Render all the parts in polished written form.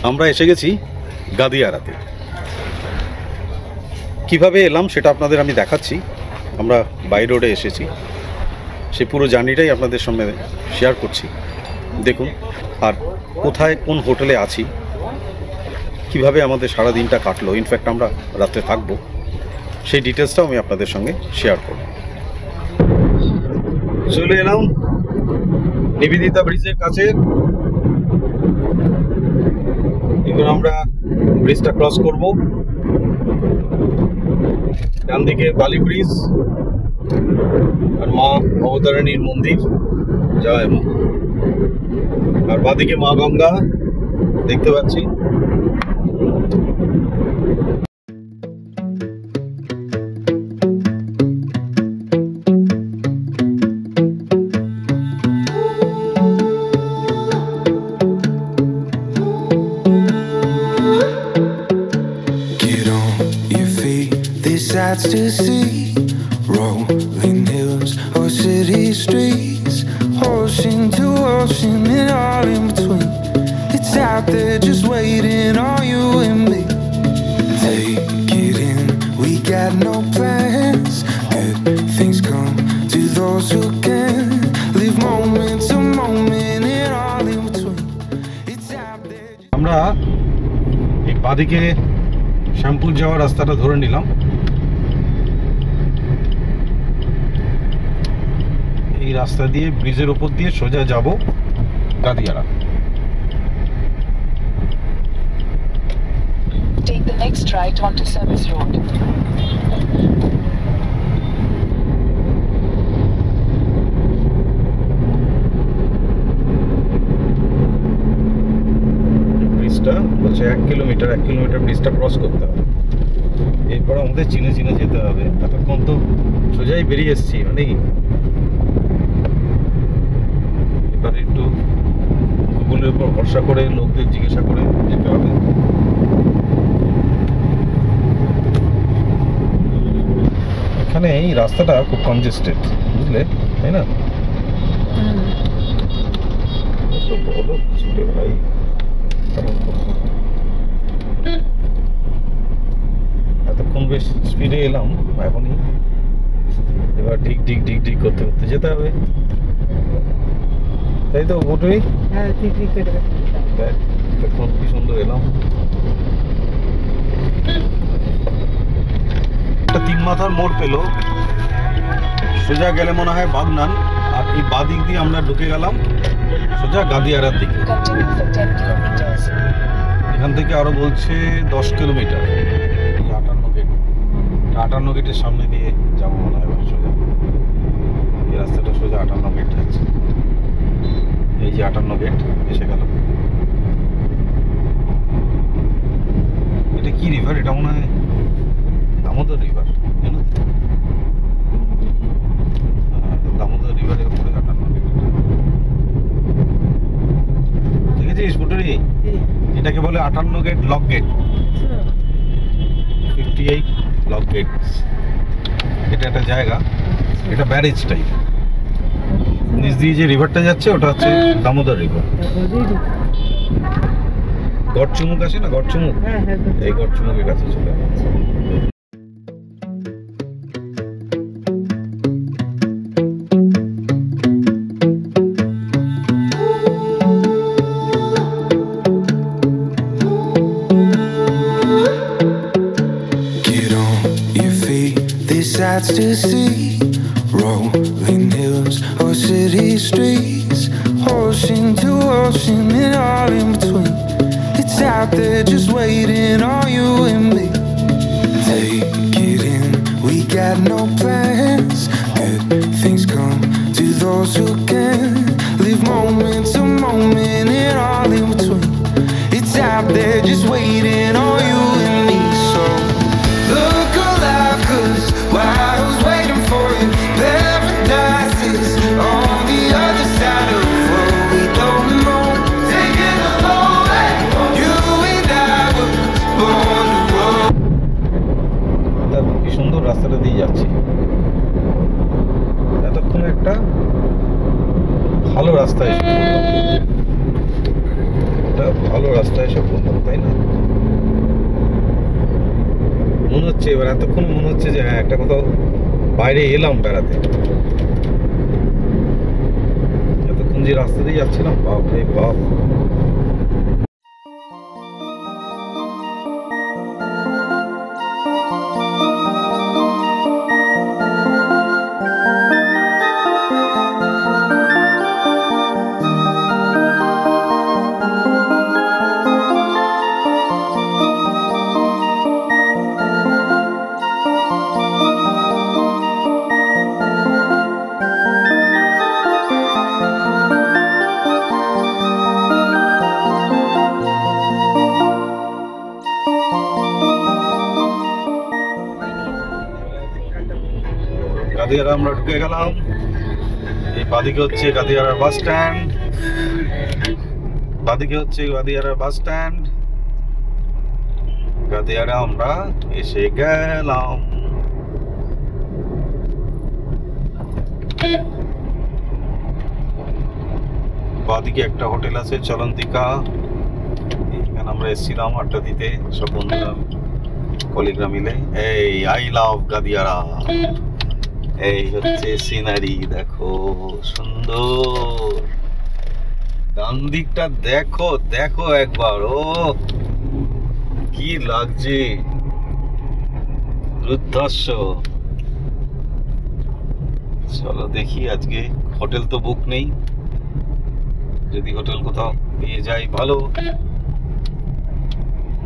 আমরা এসে গেছি গাদিয়ারাতে। কিভাবে এলাম সেটা আপনাদের আমি দেখাচ্ছি। আমরা বাই রোডে এসেছি, সেই পুরো জার্নিটাই আপনাদের সামনে শেয়ার করছি। দেখুন, আর কোথায় কোন হোটেলে আছি, কিভাবে আমাদের সারা দিনটা কাটলো, ইনফ্যাক্ট আমরা রাত্রে থাকবো, সেই ডিটেলসটাও আমি আপনাদের সঙ্গে শেয়ার করব। চলে এলাম নিবেদিতা ব্রিজের কাছে। এবার আমরা ব্রিজটা ক্রস করব। ডান দিকে বালি ব্রিজ আর মা অবতারিণীর মন্দির, জয় মা। আর বাদিকে মা গঙ্গা দেখতে পাচ্ছি। To see rolling hills or city streets, ocean to ocean and all in between. It's out there just waiting on you and me. Take it in, we got no plans. Good things come to those who can. Live moment to moment and all in between. It's out there. আমরা এই বাদিকে শ্যামপুর যাওয়ার রাস্তাটা ধরে নিলাম। এই রাস্তা দিয়ে ব্রিজের উপর দিয়ে সোজা যাব Gadiara. Take the next right onto Service Road. ব্রিজটা বলছে 1 কিলোমিটার ব্রিজটা ক্রস করতে হবে। এরপর আমাদের চিনে চিনে যেতে হবে। এতক্ষণ তো সোজাই বেরিয়ে এসেছি, মানে এবার একটু গুগলের উপর ভরসা করে, লোকদের জিজ্ঞাসা করে যেতে হবে। এখানে এই রাস্তাটা খুব কনজেস্টেড, বুঝলে, তাই না? এতক্ষণ বেশ স্পিডে এলাম, এখনই এবার ঢিক ঢিক ঢিক ঢিক করতে করতে যেতে হবে, তাই তো? ওটাই, হ্যাঁ, ঠিক ঠিক করে দেখ এখন কি সুন্দর এলাম। একটা 3 মাথার মোড় পেলো, সোজা গেলে মনে হয় বাগনান, আর এই বাদিক দিয়ে আমরা ঢুকে গেলাম সোজা গাদিয়ারার দিকে। এখান থেকে আরো বলছে 10 কিলোমিটার। 58 গেট, 58 গেটের সামনে দিয়ে যাবো মনে হয় সোজা। এই রাস্তাটা সোজা 58 গেট যাচ্ছে। এই যে 58 গেট এসে গেল। এটা কি রিভার? এটা মনে হয় দামোদর রিভার, জানো? দামোদর রিভারের উপরে 58 গেট। দেখেছিস পুটুরি? এটাকে বলে 58 gate lock gate, 58 lock gate. এটা একটা জায়গা, এটা ব্যারেজ টাইপ। নিচ দিয়ে যে রিভারটা যাচ্ছে ওটা হচ্ছে দামোদর রিভার। গড়চুমুক আছে না, গড়চুমুক, এই গড়চুমুকের কাছে চলে আসছে। Get on your feet, there's sights to see. Rolling hills or city streets, ocean to ocean and all in between. It's out there just waiting on you and me. Take it in, we got no plans. Good things come to those who can. Live moment to moment and all in between. It's out there just waiting on you and me. So look alive, 'cause while I was waiting for you, paradise is on the other side of the road. We don't know, take it alone. You and I were born to roll. কি সুন্দর রাস্তাটা দিয়ে যাচ্ছি। এতক্ষণ একটা ভালো রাস্তায় এটা ভালো রাস্তায় এসে বললাম, তাই না? মনে হচ্ছে এবার এতক্ষণ মনে হচ্ছে যে হ্যাঁ একটা কোথাও বাইরে এলাম বেড়াতে। এতক্ষণ যে রাস্তা দিয়ে যাচ্ছিলাম, বাপ রে বাপ। গাদিয়ারা আমরা ঢুকে গেলাম। এই বাদিকে হচ্ছে গাদিয়ারা বাস স্ট্যান্ড, বাদিকে হচ্ছে গাদিয়ারা বাস স্ট্যান্ড। গাদিয়ারা আমরা এসে গেলাম। বাদিকে একটা হোটেল আছে চলন্তিকা, এখানে আমরা এসেছিলাম আড্ডা দিতে সব বন্ধুরা কলিগরা মিলে। এই আই লাভ গাদিয়ারা। এই হচ্ছে সিনারি, দেখো সুন্দর। ডান দিকটা দেখো, দেখো একবার, ও কি লাগছে, দুর্ধর্ষ। চলো দেখি, আজকে হোটেল তো বুক নেই, যদি হোটেল কোথাও পেয়ে যাই ভালো,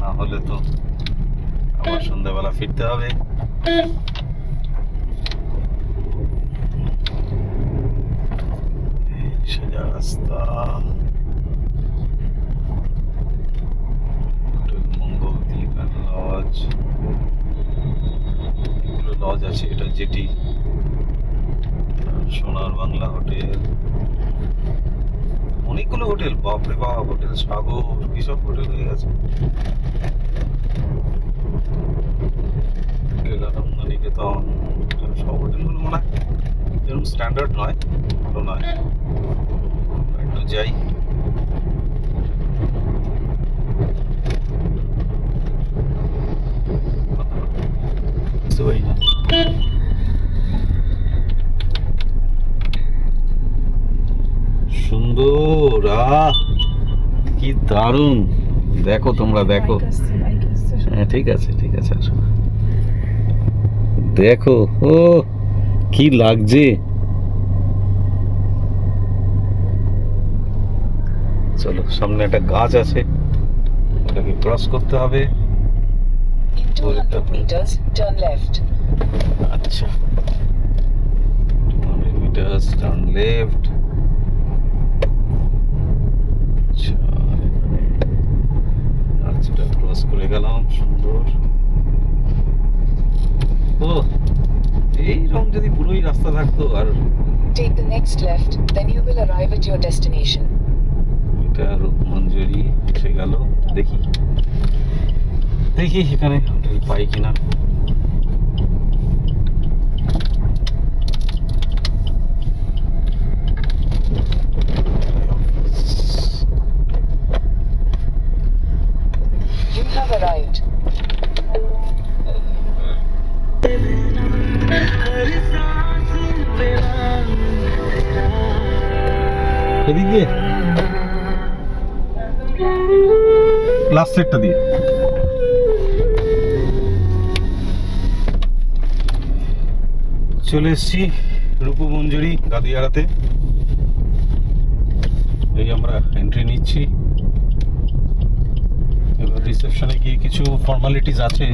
না হলে তো আবার সন্ধ্যাবেলা ফিরতে হবে। সোজা রাস্তা, হোটেল মঙ্গলদ্বীপ লজ, এগুলো লজ আছে। এটা জেটি, সোনার বাংলা হোটেল, অনেকগুলো হোটেল, বাপরে বাপ। হোটেল সাগর, কি সব হোটেল হয়ে গেছে। নিকেতন, সব হোটেলগুলো মনে হয় এরকম স্ট্যান্ডার্ড নয়, ভালো নয়। একটু যাই। সুন্দর, কি দারুণ। দেখো তোমরা, দেখো। হ্যাঁ ঠিক আছে, ঠিক আছে, আসো দেখো। ও কি লাগছে। চলো, সামনে একটা গাছ আছে, ওটাকে ক্রস করতে হবে। In 200 meters, turn left. আচ্ছা, 200 meters turn left। আচ্ছা, গাছটা ক্রস করে গেলাম, সুন্দর। ও এইরকম যদি পুরোই রাস্তা থাকতো। আর Take the next left, then you will arrive at your destination. এটা রূপমঞ্জরি এসে গেল। দেখি দেখি এখানে হোটেল পাই কিনা। You have arrived. এদিক দিয়ে লাস্ট সেটটা দিয়ে চলে এসেছি রূপমঞ্জরি গাদিয়ারাতে। এই আমরা এন্ট্রি নিচ্ছি। এবার রিসেপশনে গিয়ে কিছু ফর্মালিটিস আছে।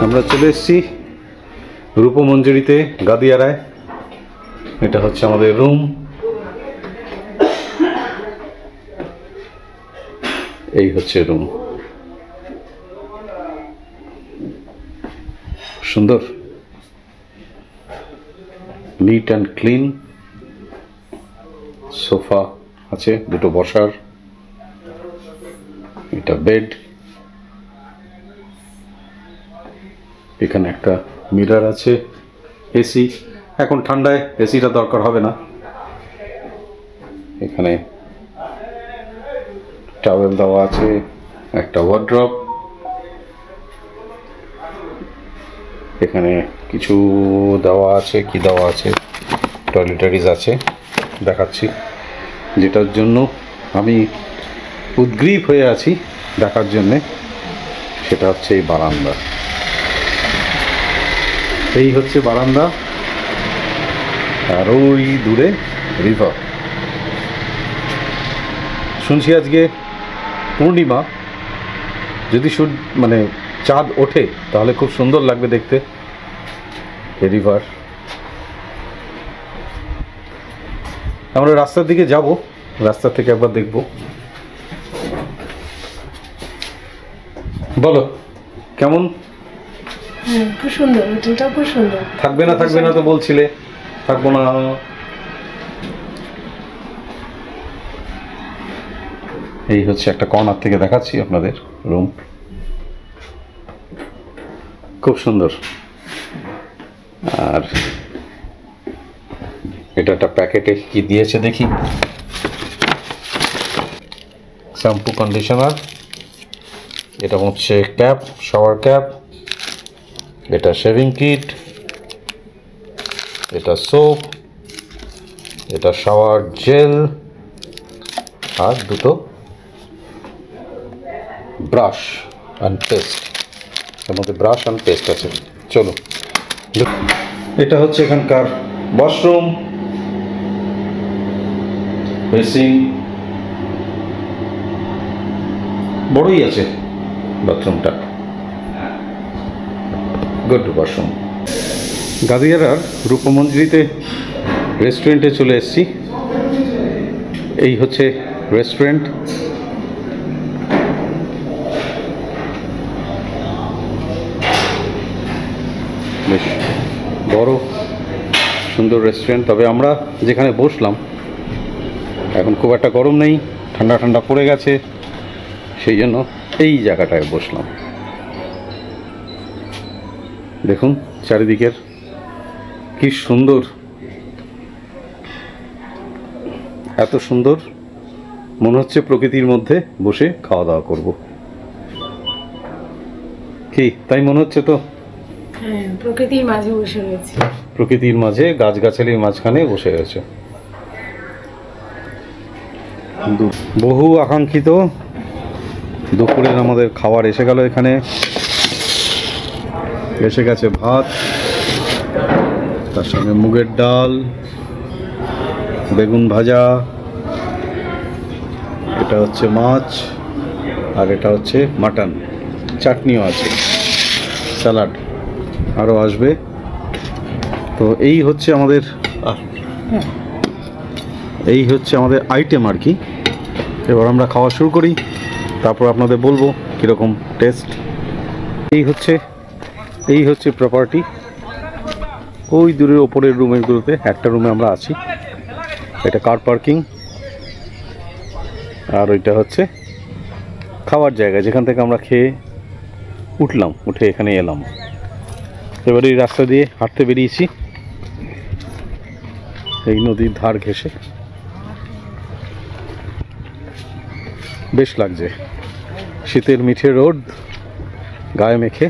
আমরা চলে এসেছি রূপমঞ্জুরিতে, গাদিয়ারায়। এটা হচ্ছে আমাদের রুম। এই হচ্ছে রুম, সুন্দর, নিট অ্যান্ড ক্লিন। সোফা আছে, দুটো বসার, এটা বেড, এখানে একটা মিরর আছে, এসি। এখন ঠান্ডায় এসিটা দরকার হবে না। এখানে টাওয়েল দেওয়া আছে, একটা ওয়ার্ড্রপ, এখানে কিছু দেওয়া আছে, কি দেওয়া আছে, টয়লেটারিজ আছে, দেখাচ্ছি। যেটার জন্য আমি উদ্গ্রীব হয়ে আছি দেখার জন্যে, সেটা হচ্ছে এই বারান্দা। এই হচ্ছে বারান্দা, আর ওই দূরে রিভার। শুনছি আজকে পূর্ণিমা, যদি মানে চাঁদ ওঠে তাহলে খুব সুন্দর লাগবে দেখতে এই রিভার। আমরা রাস্তার দিকে যাব, রাস্তা থেকে একবার দেখব। বলো কেমন? খুব সুন্দর, হোটেলটাও খুব সুন্দর। থাকবে না তো বলছিলে। থাকবো না। এই হচ্ছে একটা কর্নার থেকে দেখাচ্ছি আপনাদের রুম, খুব সুন্দর। আর এটা একটা প্যাকেটে কি দিয়েছে দেখি, শ্যাম্পু, কন্ডিশনার, এটা হচ্ছে ক্যাপ, শাওয়ার ক্যাপ, এটা শেভিং কিট, এটা সোপ, এটা শাওয়ার জেল, আর দুটো ব্রাশ অ্যান্ড পেস্ট। এর মধ্যে ব্রাশ অ্যান্ড পেস্ট আছে। চলো, এটা হচ্ছে এখানকার ওয়াশরুম, বেসিং, বড়ই আছে বাথরুমটা, গুড ওয়াশরুম। গাদিয়ারার রূপমঞ্জুরিতে রেস্টুরেন্টে চলে এসেছি। এই হচ্ছে রেস্টুরেন্ট। বেশ বড় সুন্দর রেস্টুরেন্ট। তবে আমরা যেখানে বসলাম এখন খুব একটা গরম নেই, ঠান্ডা ঠান্ডা পড়ে গেছে, সেই জন্য এই জায়গাটায় বসলাম। দেখুন চারিদিকের কি সুন্দর, এত সুন্দর, মনে হচ্ছে প্রকৃতির মধ্যে বসে খাওয়া দাওয়া করব। কি তাই মনে হচ্ছে তো? হ্যাঁ, প্রকৃতির মাঝে বসে রয়েছে। প্রকৃতির মাঝে, গাছগাছালির মাঝখানে বসে রয়েছে। বহু আকাঙ্ক্ষিত দুপুরের আমাদের খাবার এসে গেল। এখানে এসে গেছে ভাত, তার সঙ্গে মুগের ডাল, বেগুন ভাজা, এটা হচ্ছে মাছ, আর এটা হচ্ছে মাটন, চাটনিও আছে, স্যালাড আরও আসবে। তো এই হচ্ছে আমাদের আইটেম আর কি। এবার আমরা খাওয়া শুরু করি, তারপর আপনাদের বলবো কীরকম টেস্ট। এই হচ্ছে প্রপার্টি। ওই দূরের ওপরের রুমগুলোতে একটা রুমে আমরা আছি, এটা কার পার্কিং, আর ওইটা হচ্ছে খাওয়ার জায়গা, যেখান থেকে আমরা খেয়ে উঠে এখানে এলাম। এবার এই রাস্তা দিয়ে হাঁটতে বেরিয়েছি এই নদীর ধার ঘেঁষে। বেশ লাগছে, শীতের মিঠে রোদ গায়ে মেখে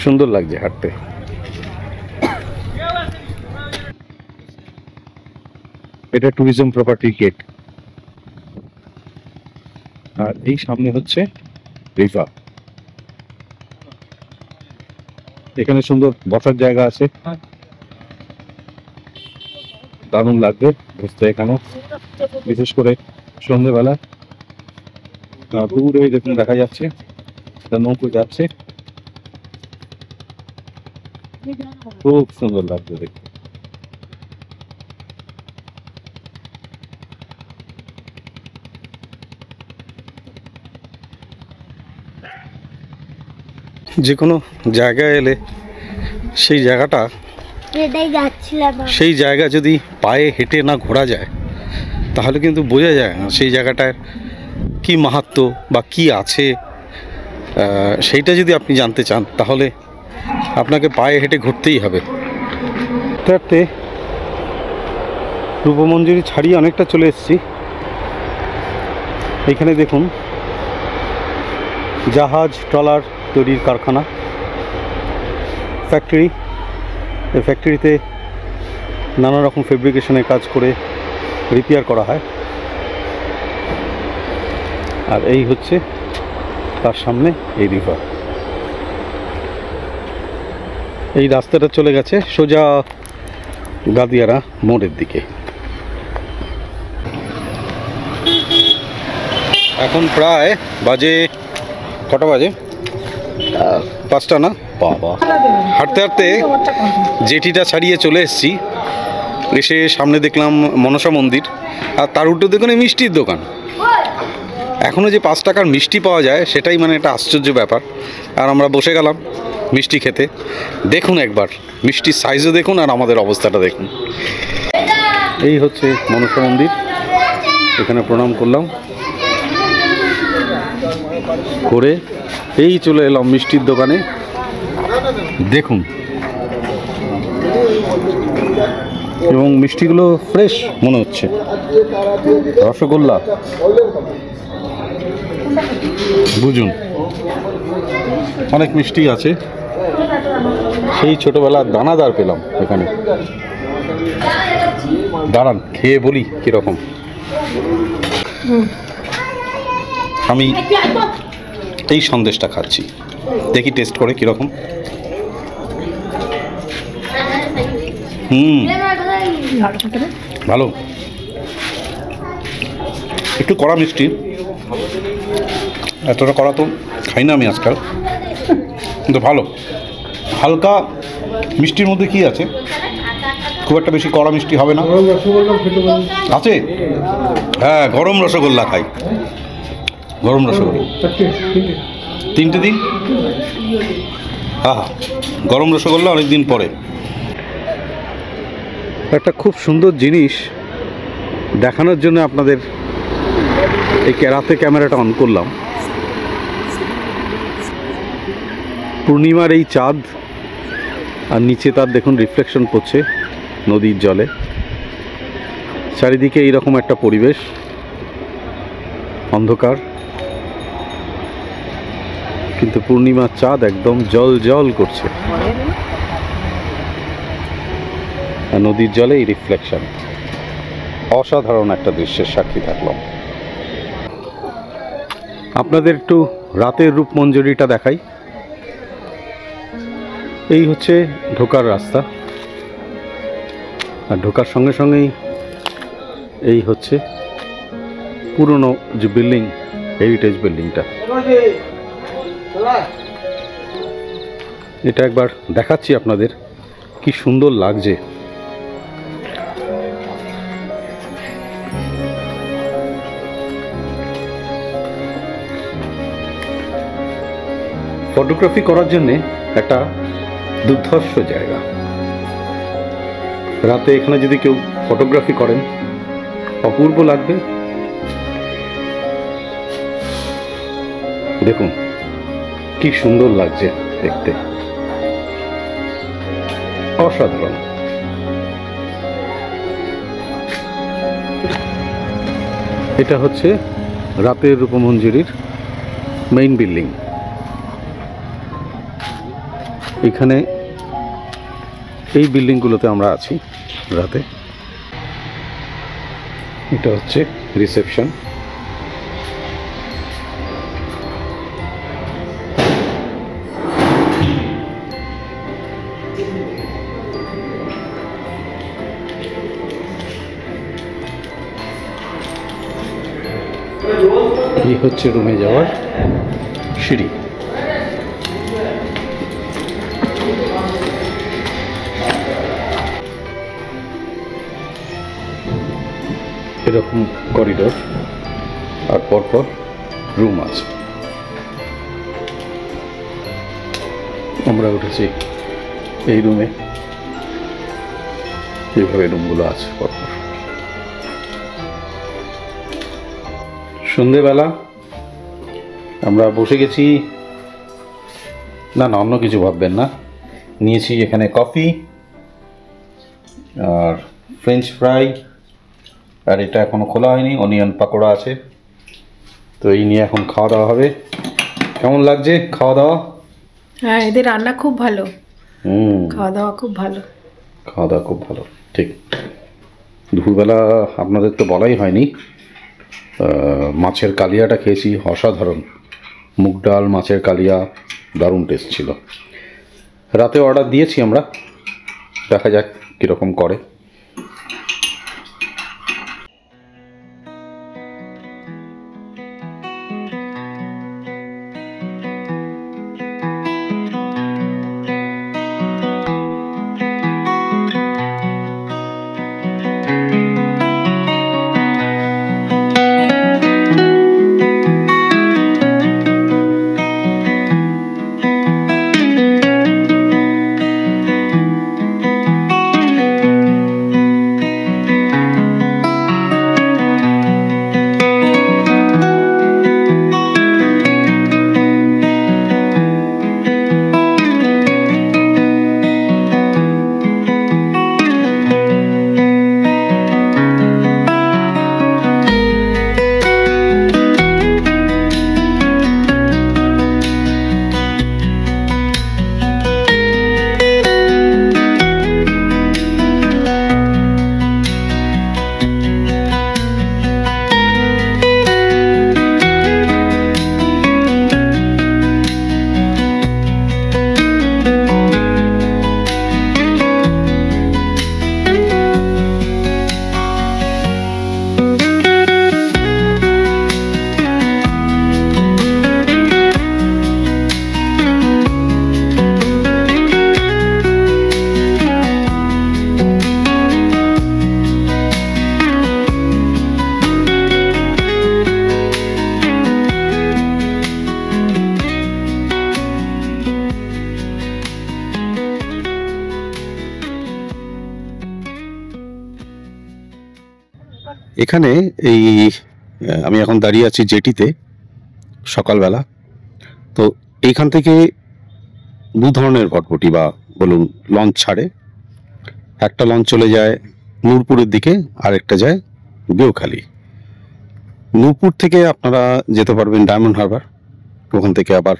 সুন্দর লাগছে হাঁটতে। এটা ট্যুরিজম প্রপার্টি গেট, আর এই সামনে হচ্ছে রিভার। এখানে সুন্দর বসার জায়গা আছে, দারুণ লাগবে বসতে এখানে, বিশেষ করে সন্ধ্যেবেলা। দূরে দেখুন দেখা যাচ্ছে একটা নৌকো যাচ্ছে, খুব সুন্দর লাগছে দেখতে। যে কোনো জায়গায় এলে সেই জায়গাটা, সেই জায়গা যদি পায়ে হেঁটে না ঘোরা যায় তাহলে কিন্তু বোঝা যায় না সেই জায়গাটায় কি মাহাত্ম্য বা কি আছে। সেইটা যদি আপনি জানতে চান তাহলে আপনাকে পায়ে হেঁটে ঘুরতেই হবে। তাতে রূপমঞ্জরি ছাড়িয়ে অনেকটা চলে এসেছি। এখানে দেখুন জাহাজ ট্রলার তৈরির কারখানা, ফ্যাক্টরি। এই ফ্যাক্টরিতে নানা রকম ফেব্রিকেশনের কাজ করে রিপেয়ার করা হয়। আর এই হচ্ছে তার সামনে এই রিভার। এই রাস্তাটা চলে গেছে সোজা গাদিয়ারা মোড়ের দিকে। এখন প্রায় বাজে কটা বাজে? 5টা না? বাবা, হাঁটতে হাঁটতে জেটিটা ছাড়িয়ে চলে এসেছি। এসে সামনে দেখলাম মনসা মন্দির, আর তার উল্টো দেখুন এই মিষ্টির দোকান। এখনও যে 5 টাকার মিষ্টি পাওয়া যায় সেটাই মানে একটা আশ্চর্য ব্যাপার। আর আমরা বসে গেলাম মিষ্টি খেতে। দেখুন একবার মিষ্টির সাইজও দেখুন আর আমাদের অবস্থাটা দেখুন। এই হচ্ছে মনসা মন্দির, এখানে প্রণাম করলাম, করে এই চলে এলাম মিষ্টির দোকানে। দেখুন, এবং মিষ্টিগুলো ফ্রেশ মনে হচ্ছে। রসগোল্লা বুঝুন, অনেক মিষ্টি আছে। সেই ছোটবেলার দানাদার পেলাম এখানে। দাঁড়ান খেয়ে বলি কিরকম। আমি এই সন্দেশটা খাচ্ছি, দেখি টেস্ট করে কিরকম। ভালো, একটু কড়া মিষ্টি। এতটা কড়া তো খাই না আমি আজকাল, কিন্তু ভালো। হালকা মিষ্টির মধ্যে কি আছে, খুব একটা বেশি কড়া মিষ্টি হবে না। আছে, হ্যাঁ, গরম রসগোল্লা খাই। গরম রসগোল্লা 3টে দিন। গরম রসগোল্লা অনেকদিন পরে। একটা খুব সুন্দর জিনিস দেখানোর জন্য আপনাদের এই রাতে ক্যামেরাটা অন করলাম। পূর্ণিমার এই চাঁদ, আর নিচে তার দেখুন রিফ্লেকশন পড়ছে নদীর জলে। চারিদিকে এইরকম একটা পরিবেশ, অন্ধকার, কিন্তু পূর্ণিমার চাঁদ একদম জল জল করছে। আর নদীর জলে এই রিফ্লেকশন, অসাধারণ একটা দৃশ্যের সাক্ষী থাকলাম। আপনাদের একটু রাতের রূপমঞ্জরিটা দেখাই। এই হচ্ছে ঢোকার রাস্তা, আর ঢোকার সঙ্গে সঙ্গেই এই হচ্ছে পুরনো যে বিল্ডিং, হেরিটেজ বিল্ডিংটা। এটা একবার দেখাচ্ছি আপনাদের, কি সুন্দর লাগছে। ফটোগ্রাফি করার জন্যে একটা দুর্ধর্ষ জায়গা। রাতে এখানে যদি কেউ ফটোগ্রাফি করেন অপূর্ব লাগবে। দেখুন কি সুন্দর লাগছে দেখতে, অসাধারণ। এটা হচ্ছে রাতের রূপমঞ্জরির মেইন বিল্ডিং। এখানে এই বিল্ডিংগুলোতে আমরা আছি রাতে। এটা হচ্ছে রিসেপশন। এই হচ্ছে রুমে যাওয়ার সিঁড়ি। এরকম করিডোর আর পরপর রুম আছে। আমরা উঠেছি এই রুমে, এইভাবে রুমগুলো আছে পরপর। সন্ধেবেলা আমরা বসে গেছি, না না অন্য কিছু ভাববেন না, নিয়েছি এখানে কফি আর ফ্রেঞ্চ ফ্রাই, আর এটা এখনো খোলা হয়নি, অনিয়ন পাকোড়া আছে। তো এই নিয়ে এখন খাওয়া দাওয়া হবে। কেমন লাগছে খাওয়া দাওয়া? হ্যাঁ, এদের রান্না খুব ভালো, খাওয়া দাওয়া খুব ভালো। খাওয়া দাওয়া খুব ভালো, ঠিক। দুপুরবেলা আপনাদের তো বলাই হয়নি, মাছের কালিয়াটা খেয়েছি, অসাধারণ। মুগ ডাল, মাছের কালিয়া, দারুণ টেস্ট ছিল। রাতে অর্ডার দিয়েছি আমরা, দেখা যাক কীরকম করে। এখানে এই আমি এখন দাঁড়িয়ে আছি জেটিতে, সকালবেলা। তো এইখান থেকে দু ধরনের ভটভটি বা বলুন লঞ্চ ছাড়ে। একটা লঞ্চ চলে যায় নূরপুরের দিকে, আর একটা যায় গেউখালি। নূরপুর থেকে আপনারা যেতে পারবেন ডায়মন্ড হারবার, ওখান থেকে আবার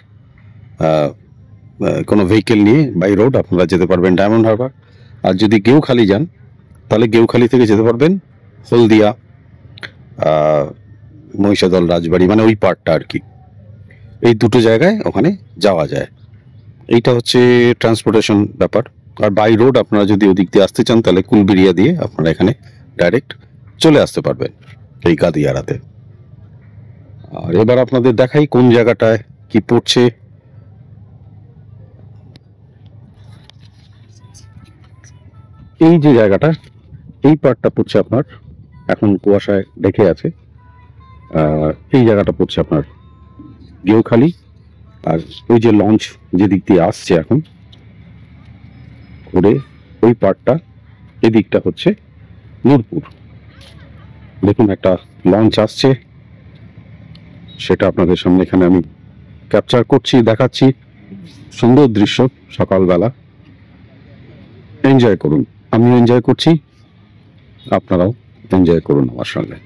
কোনো ভেহিকেল নিয়ে বাই রোড আপনারা যেতে পারবেন ডায়মন্ড হারবার। আর যদি গেউখালি যান তাহলে গেউখালি থেকে যেতে পারবেন হলদিয়া, মহিষাদল, রাজবাড়ি, মানে ওই পার্টটা আর কি। এই দুটো জায়গায় ওখানে যাওয়া যায়। এইটা হচ্ছে ট্রান্সপোর্টেশন ব্যাপার। আর বাই রোড আপনারা যদি ওদিক দিয়ে আসতে চান তাহলে কুলবিরিয়া দিয়ে আপনারা এখানে ডাইরেক্ট চলে আসতে পারবেন এই গাদিয়ারাতে। আর এবার আপনাদের দেখাই কোন জায়গাটায় কি পড়ছে। এই যে জায়গাটা, এই পার্টটা পড়ছে আপনার, এখন কুয়াশায় ঢেকে আছে। এই জায়গাটা পড়ছে আপনার গেউখালি। আর ওই যে লঞ্চ যেদিক দিয়ে আসছে এখন ঘুরে, ওই পার্টটা, এদিকটা হচ্ছে নূরপুর। দেখুন একটা লঞ্চ আসছে, সেটা আপনাদের সামনে এখানে আমি ক্যাপচার করছি, দেখাচ্ছি। সুন্দর দৃশ্য সকালবেলা, এনজয় করুন। আমিও এনজয় করছি, আপনারাও এনজয় করুন আমার সঙ্গে।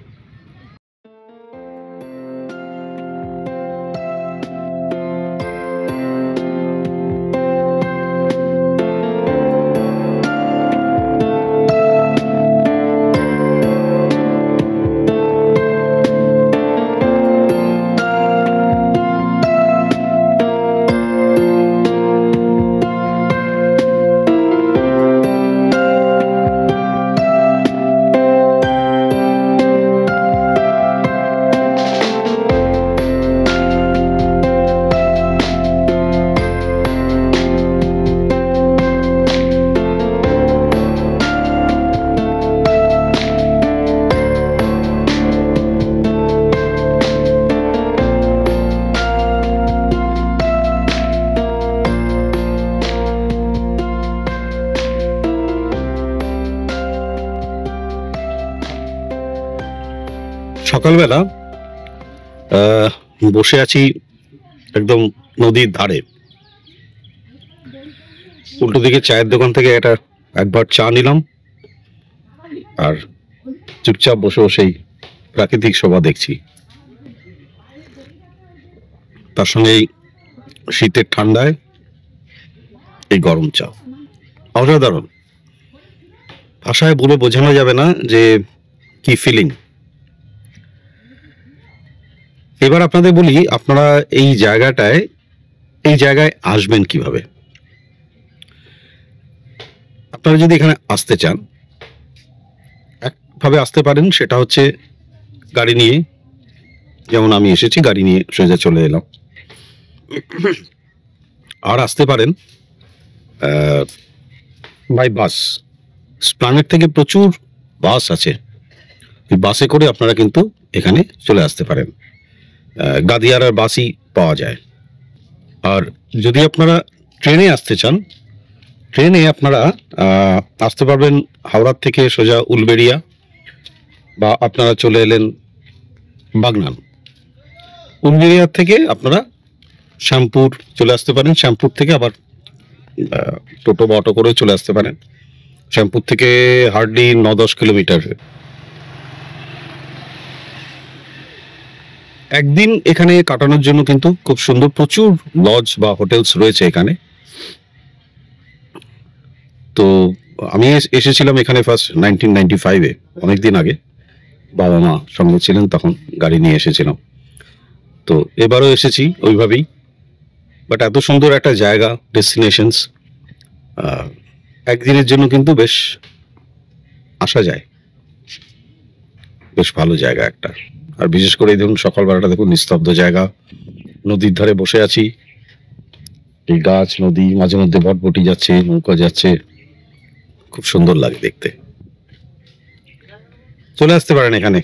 সকালবেলা বসে আছি একদম নদীর ধারে। উল্টো দিকে চায়ের দোকান থেকে একবার চা নিলাম আর চুপচাপ বসে বসেই প্রাকৃতিক শোভা দেখছি। তার সঙ্গে এই শীতের ঠান্ডায় এই গরম চা অসাধারণ, ভাষায় বলে বোঝানো যাবে না যে কি ফিলিং। এবার আপনাদের বলি, আপনারা এই জায়গায় আসবেন কিভাবে। আপনারা যদি এখানে আসতে চান, একভাবে আসতে পারেন, সেটা হচ্ছে গাড়ি নিয়ে, যেমন আমি এসেছি গাড়ি নিয়ে সোজা চলে এলাম। আর আসতে পারেন বাই বাস। স্প্লানেড থেকে প্রচুর বাস আছে, ওই বাসে করে আপনারা কিন্তু এখানে চলে আসতে পারেন। গাদিয়ারার বাসই পাওয়া যায়। আর যদি আপনারা ট্রেনে আসতে চান, ট্রেনে আপনারা আসতে পারবেন হাওড়ার থেকে সোজা উলবেড়িয়া, বা আপনারা চলে এলেন বাগনান। উলবেড়িয়া থেকে আপনারা শ্যামপুর চলে আসতে পারেন, শ্যামপুর থেকে আবার টোটো বা অটো করে চলে আসতে পারেন। শ্যামপুর থেকে হার্ডলি 9-10 কিলোমিটার। একদিন এখানে কাটানোর জন্য কিন্তু খুব সুন্দর প্রচুর লজ বা হোটেলস রয়েছে এখানে। তো আমি এসেছিলাম এখানে ফার্স্ট 1995-এ, অনেকদিন আগে। বাবা মা সঙ্গে ছিলেন, তখন গাড়ি নিয়ে এসেছিলাম। তো এবারও এসেছি ওইভাবেই। বাট এত সুন্দর একটা জায়গা, ডেস্টিনেশনস, একদিনের জন্য কিন্তু বেশ আসা যায়। বেশ ভালো জায়গা একটা। আর বিশেষ করে দেখুন সকালবেলাটা দেখুন, নিস্তব্ধ জায়গা, নদীর ধারে বসে আছি। এই গাছ, নদী, মাঝে মধ্যে বটবটি যাচ্ছে, নৌকা যাচ্ছে, খুব সুন্দর লাগে দেখতে। চলে আসতে পারেন এখানে।